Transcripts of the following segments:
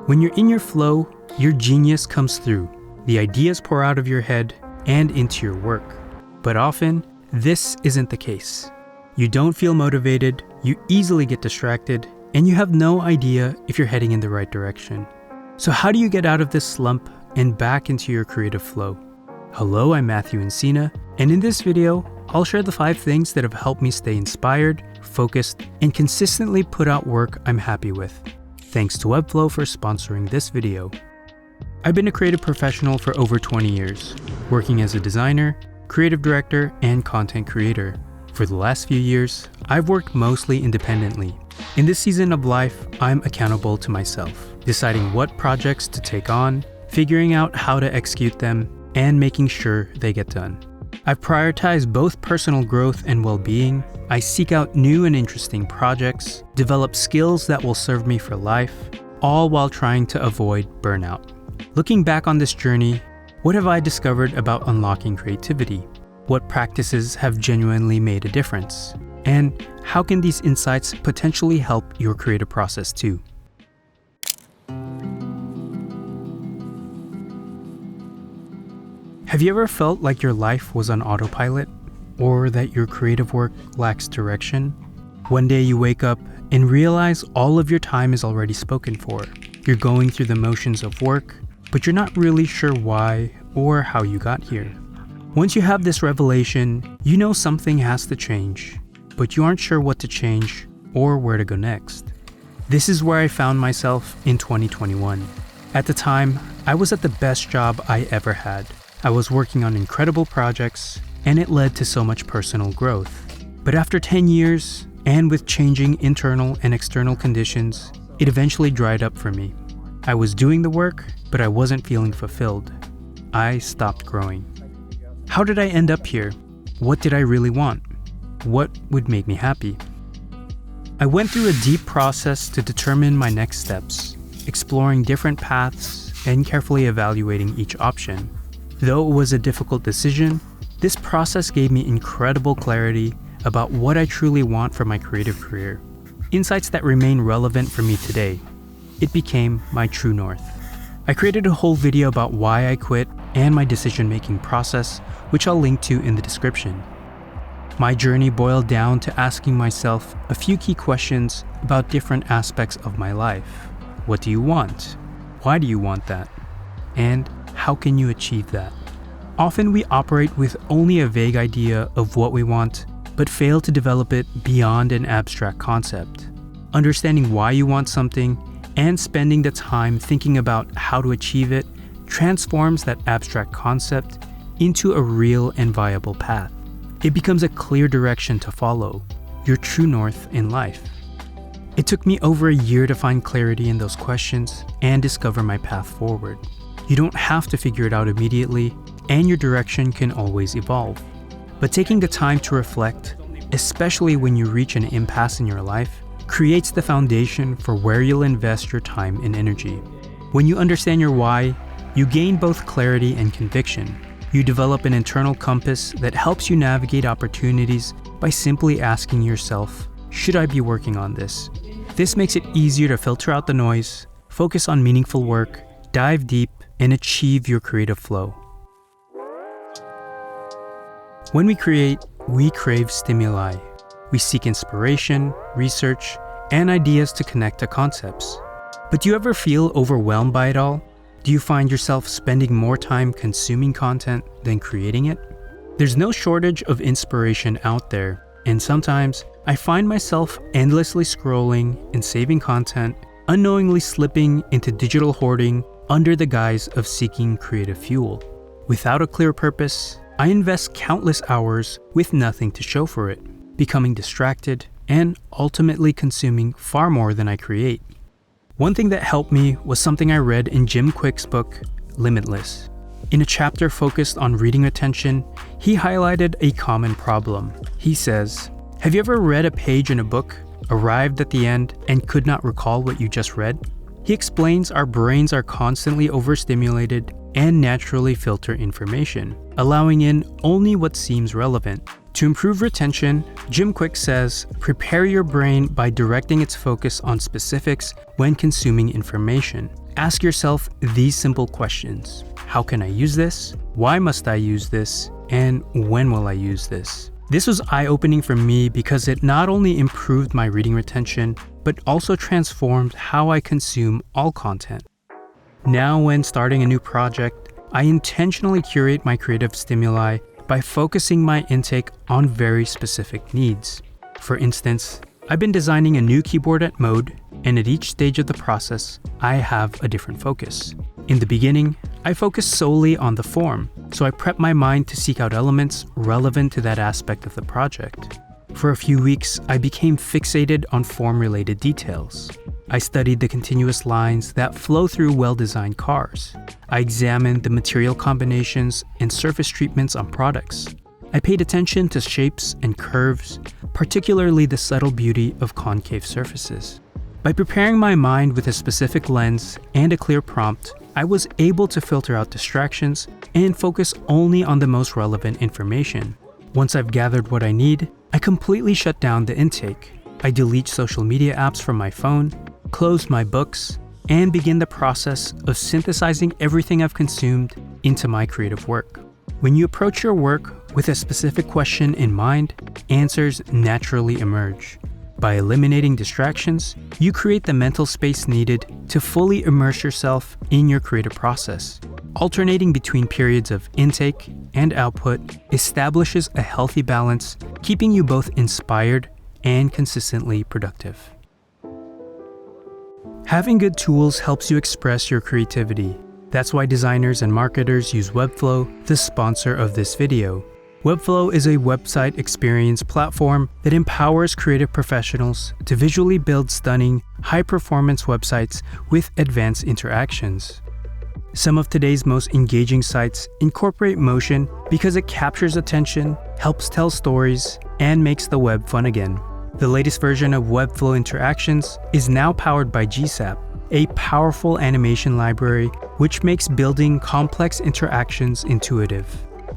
When you're in your flow, your genius comes through. The ideas pour out of your head and into your work. But often, this isn't the case. You don't feel motivated, you easily get distracted, and you have no idea if you're heading in the right direction. So how do you get out of this slump and back into your creative flow? Hello, I'm Matthew Encina, and in this video, I'll share the 5 things that have helped me stay inspired, focused, and consistently put out work I'm happy with. Thanks to Webflow for sponsoring this video. I've been a creative professional for over 20 years, working as a designer, creative director, and content creator. For the last few years, I've worked mostly independently. In this season of life, I'm accountable to myself, deciding what projects to take on, figuring out how to execute them, and making sure they get done. I've prioritized both personal growth and well-being. I seek out new and interesting projects, develop skills that will serve me for life, all while trying to avoid burnout. Looking back on this journey, what have I discovered about unlocking creativity? What practices have genuinely made a difference? And how can these insights potentially help your creative process too? Have you ever felt like your life was on autopilot, or that your creative work lacks direction? One day you wake up and realize all of your time is already spoken for. You're going through the motions of work, but you're not really sure why or how you got here. Once you have this revelation, you know something has to change, but you aren't sure what to change or where to go next. This is where I found myself in 2021. At the time, I was at the best job I ever had. I was working on incredible projects, and it led to so much personal growth. But after 10 years, and with changing internal and external conditions, it eventually dried up for me. I was doing the work, but I wasn't feeling fulfilled. I stopped growing. How did I end up here? What did I really want? What would make me happy? I went through a deep process to determine my next steps, exploring different paths and carefully evaluating each option. Though it was a difficult decision, this process gave me incredible clarity about what I truly want for my creative career. Insights that remain relevant for me today. It became my true north. I created a whole video about why I quit and my decision-making process, which I'll link to in the description. My journey boiled down to asking myself a few key questions about different aspects of my life. What do you want? Why do you want that? And how can you achieve that? Often we operate with only a vague idea of what we want, but fail to develop it beyond an abstract concept. Understanding why you want something and spending the time thinking about how to achieve it transforms that abstract concept into a real and viable path. It becomes a clear direction to follow, your true north in life. It took me over a year to find clarity in those questions and discover my path forward. You don't have to figure it out immediately, and your direction can always evolve. But taking the time to reflect, especially when you reach an impasse in your life, creates the foundation for where you'll invest your time and energy. When you understand your why, you gain both clarity and conviction. You develop an internal compass that helps you navigate opportunities by simply asking yourself, should I be working on this? This makes it easier to filter out the noise, focus on meaningful work, dive deep, and achieve your creative flow. When we create, we crave stimuli. We seek inspiration, research, and ideas to connect to concepts. But do you ever feel overwhelmed by it all? Do you find yourself spending more time consuming content than creating it? There's no shortage of inspiration out there, and sometimes I find myself endlessly scrolling and saving content, unknowingly slipping into digital hoarding under the guise of seeking creative fuel. Without a clear purpose, I invest countless hours with nothing to show for it, becoming distracted and ultimately consuming far more than I create. One thing that helped me was something I read in Jim Kwik's book, Limitless. In a chapter focused on reading attention, he highlighted a common problem. He says, have you ever read a page in a book, arrived at the end, and could not recall what you just read? He explains our brains are constantly overstimulated and naturally filter information, allowing in only what seems relevant. To improve retention, Jim Quick says, prepare your brain by directing its focus on specifics when consuming information. Ask yourself these simple questions. How can I use this? Why must I use this? And when will I use this? This was eye-opening for me because it not only improved my reading retention, but also transformed how I consume all content. Now, when starting a new project, I intentionally curate my creative stimuli by focusing my intake on very specific needs. For instance, I've been designing a new keyboard at Mode, and at each stage of the process, I have a different focus. In the beginning, I focused solely on the form, so I prep my mind to seek out elements relevant to that aspect of the project. For a few weeks, I became fixated on form-related details. I studied the continuous lines that flow through well-designed cars. I examined the material combinations and surface treatments on products. I paid attention to shapes and curves, particularly the subtle beauty of concave surfaces. By preparing my mind with a specific lens and a clear prompt, I was able to filter out distractions and focus only on the most relevant information. Once I've gathered what I need, I completely shut down the intake. I delete social media apps from my phone, close my books, and begin the process of synthesizing everything I've consumed into my creative work. When you approach your work with a specific question in mind, answers naturally emerge. By eliminating distractions, you create the mental space needed to fully immerse yourself in your creative process. Alternating between periods of intake and output establishes a healthy balance, keeping you both inspired and consistently productive. Having good tools helps you express your creativity. That's why designers and marketers use Webflow, the sponsor of this video. Webflow is a website experience platform that empowers creative professionals to visually build stunning, high-performance websites with advanced interactions. Some of today's most engaging sites incorporate motion because it captures attention, helps tell stories, and makes the web fun again. The latest version of Webflow Interactions is now powered by GSAP, a powerful animation library which makes building complex interactions intuitive.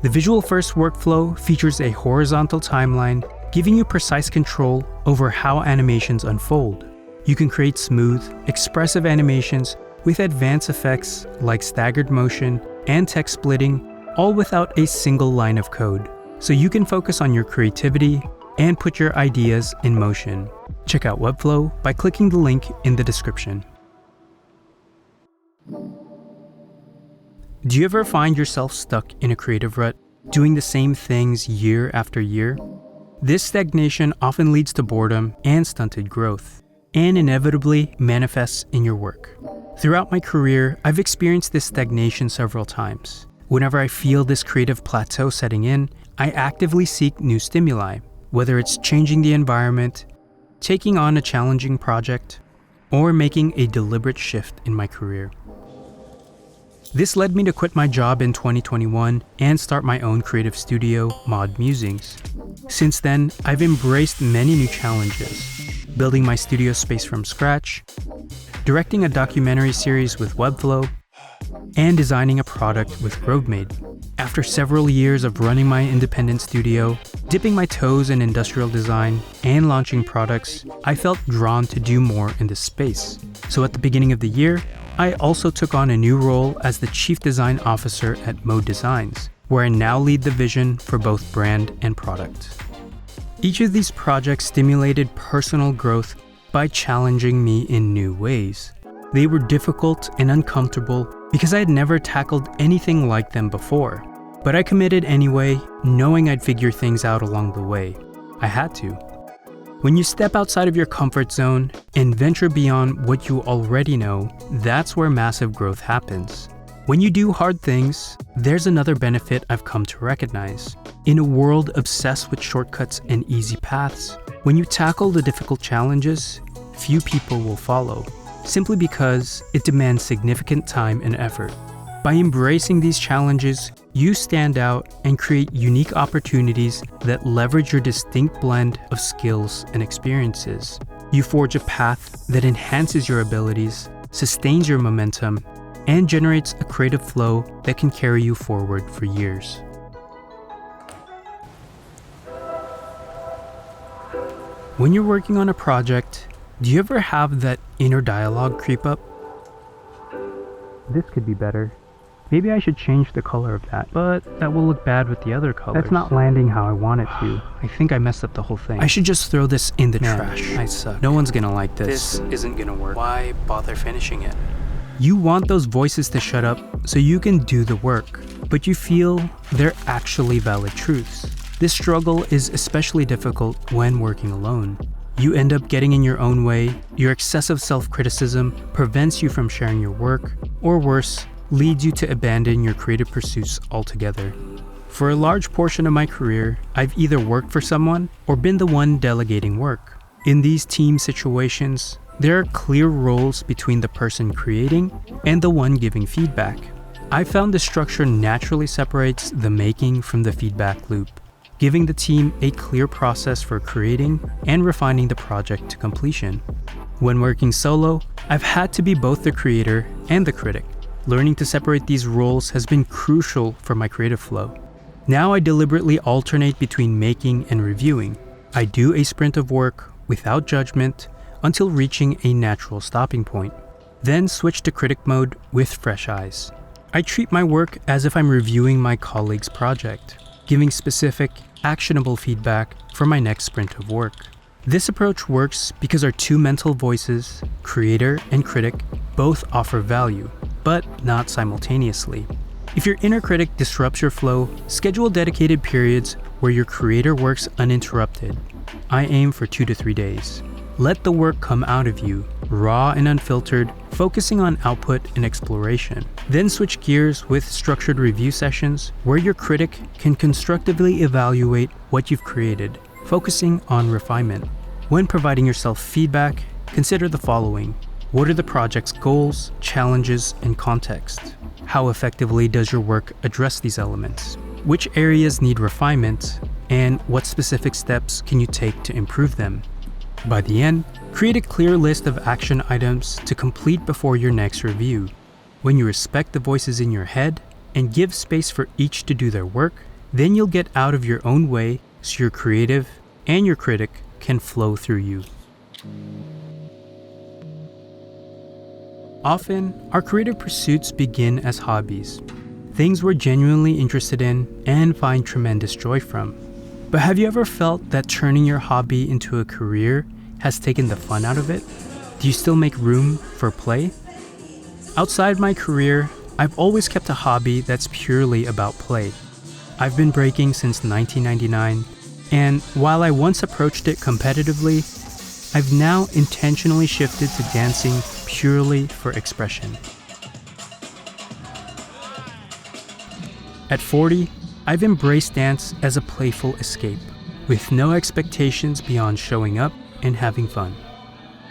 The visual-first workflow features a horizontal timeline, giving you precise control over how animations unfold. You can create smooth, expressive animations with advanced effects like staggered motion and text splitting, all without a single line of code. So you can focus on your creativity and put your ideas in motion. Check out Webflow by clicking the link in the description. Do you ever find yourself stuck in a creative rut, doing the same things year after year? This stagnation often leads to boredom and stunted growth, and inevitably manifests in your work. Throughout my career, I've experienced this stagnation several times. Whenever I feel this creative plateau setting in, I actively seek new stimuli, whether it's changing the environment, taking on a challenging project, or making a deliberate shift in my career. This led me to quit my job in 2021 and start my own creative studio, Mod Musings. Since then, I've embraced many new challenges, building my studio space from scratch, directing a documentary series with Webflow, and designing a product with Roadmade. After several years of running my independent studio, dipping my toes in industrial design, and launching products, I felt drawn to do more in this space. So at the beginning of the year, I also took on a new role as the Chief Design Officer at Mode Designs, where I now lead the vision for both brand and product. Each of these projects stimulated personal growth by challenging me in new ways. They were difficult and uncomfortable because I had never tackled anything like them before. But I committed anyway, knowing I'd figure things out along the way. I had to. When you step outside of your comfort zone and venture beyond what you already know, that's where massive growth happens. When you do hard things, there's another benefit I've come to recognize. In a world obsessed with shortcuts and easy paths, when you tackle the difficult challenges, few people will follow, simply because it demands significant time and effort. By embracing these challenges, you stand out and create unique opportunities that leverage your distinct blend of skills and experiences. You forge a path that enhances your abilities, sustains your momentum, and generates a creative flow that can carry you forward for years. When you're working on a project, do you ever have that inner dialogue creep up? This could be better. Maybe I should change the color of that, but that will look bad with the other colors. That's not landing how I want it to. I think I messed up the whole thing. I should just throw this in the trash. I suck. No one's gonna like this. This isn't gonna work. Why bother finishing it? You want those voices to shut up so you can do the work, but you feel they're actually valid truths. This struggle is especially difficult when working alone. You end up getting in your own way, your excessive self-criticism prevents you from sharing your work, or worse, leads you to abandon your creative pursuits altogether. For a large portion of my career, I've either worked for someone or been the one delegating work. In these team situations, there are clear roles between the person creating and the one giving feedback. I found this structure naturally separates the making from the feedback loop, giving the team a clear process for creating and refining the project to completion. When working solo, I've had to be both the creator and the critic. Learning to separate these roles has been crucial for my creative flow. Now I deliberately alternate between making and reviewing. I do a sprint of work without judgment until reaching a natural stopping point, then switch to critic mode with fresh eyes. I treat my work as if I'm reviewing my colleague's project, giving specific, actionable feedback for my next sprint of work. This approach works because our two mental voices, creator and critic, both offer value, but not simultaneously. If your inner critic disrupts your flow, schedule dedicated periods where your creator works uninterrupted. I aim for 2 to 3 days. Let the work come out of you, raw and unfiltered, focusing on output and exploration. Then switch gears with structured review sessions where your critic can constructively evaluate what you've created, focusing on refinement. When providing yourself feedback, consider the following. What are the project's goals, challenges, and context? How effectively does your work address these elements? Which areas need refinement, and what specific steps can you take to improve them? By the end, create a clear list of action items to complete before your next review. When you respect the voices in your head and give space for each to do their work, then you'll get out of your own way so your creative and your critic can flow through you. Often, our creative pursuits begin as hobbies, things we're genuinely interested in and find tremendous joy from. But have you ever felt that turning your hobby into a career has taken the fun out of it? Do you still make room for play? Outside my career, I've always kept a hobby that's purely about play. I've been breaking since 1999, and while I once approached it competitively, I've now intentionally shifted to dancing purely for expression. At 40, I've embraced dance as a playful escape, with no expectations beyond showing up and having fun.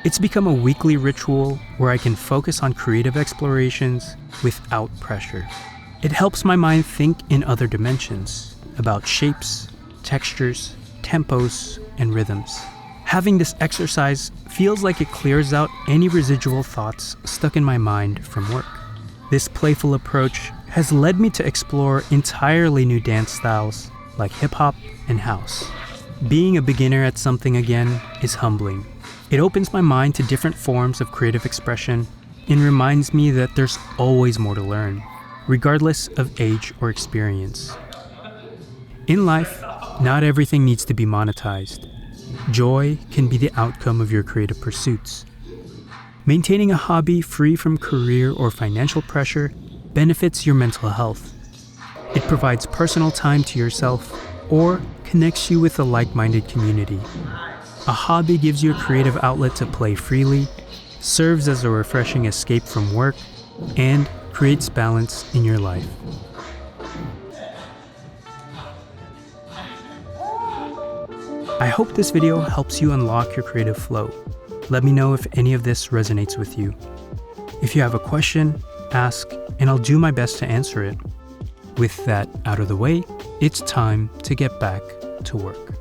It's become a weekly ritual where I can focus on creative explorations without pressure. It helps my mind think in other dimensions, about shapes, textures, tempos, and rhythms. Having this exercise feels like it clears out any residual thoughts stuck in my mind from work. This playful approach has led me to explore entirely new dance styles like hip-hop and house. Being a beginner at something again is humbling. It opens my mind to different forms of creative expression and reminds me that there's always more to learn, regardless of age or experience. In life, not everything needs to be monetized. Joy can be the outcome of your creative pursuits. Maintaining a hobby free from career or financial pressure benefits your mental health. It provides personal time to yourself or connects you with a like-minded community. A hobby gives you a creative outlet to play freely, serves as a refreshing escape from work, and creates balance in your life. I hope this video helps you unlock your creative flow. Let me know if any of this resonates with you. If you have a question, ask, and I'll do my best to answer it. With that out of the way, it's time to get back to work.